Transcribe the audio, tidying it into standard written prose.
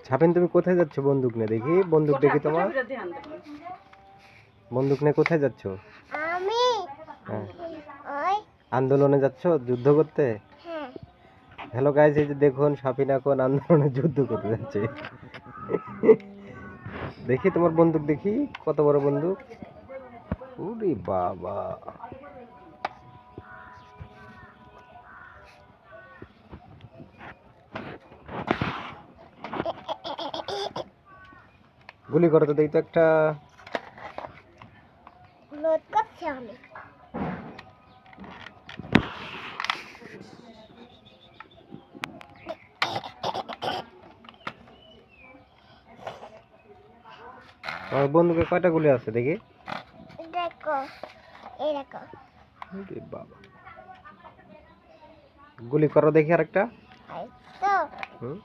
ছাপিন তুমি কোথায় যাচ্ছ বন্দুক নিয়ে? দেখি বন্দুক দেখি তোমার বন্দুক নিয়ে কোথায় যাচ্ছ? আমি আন্দোলনে যাচ্ছ যুদ্ধ করতে? হ্যালো গাইস, এই যে দেখুন সাপিন এখন আন্দোলনে যুদ্ধ করতে যাচ্ছে। দেখি তোমার বন্দুক দেখি, কত বড় বন্দুক! ওরে বাবা, গুলি করো তো দেখি তো একটা। লোড করছি আমি। আমার বন্দুকে কয়টা গুলি আছে দেখি? দেখো, এই দেখো। ওরে বাবা, গুলি করো দেখি আরেকটা। এই তো হুম।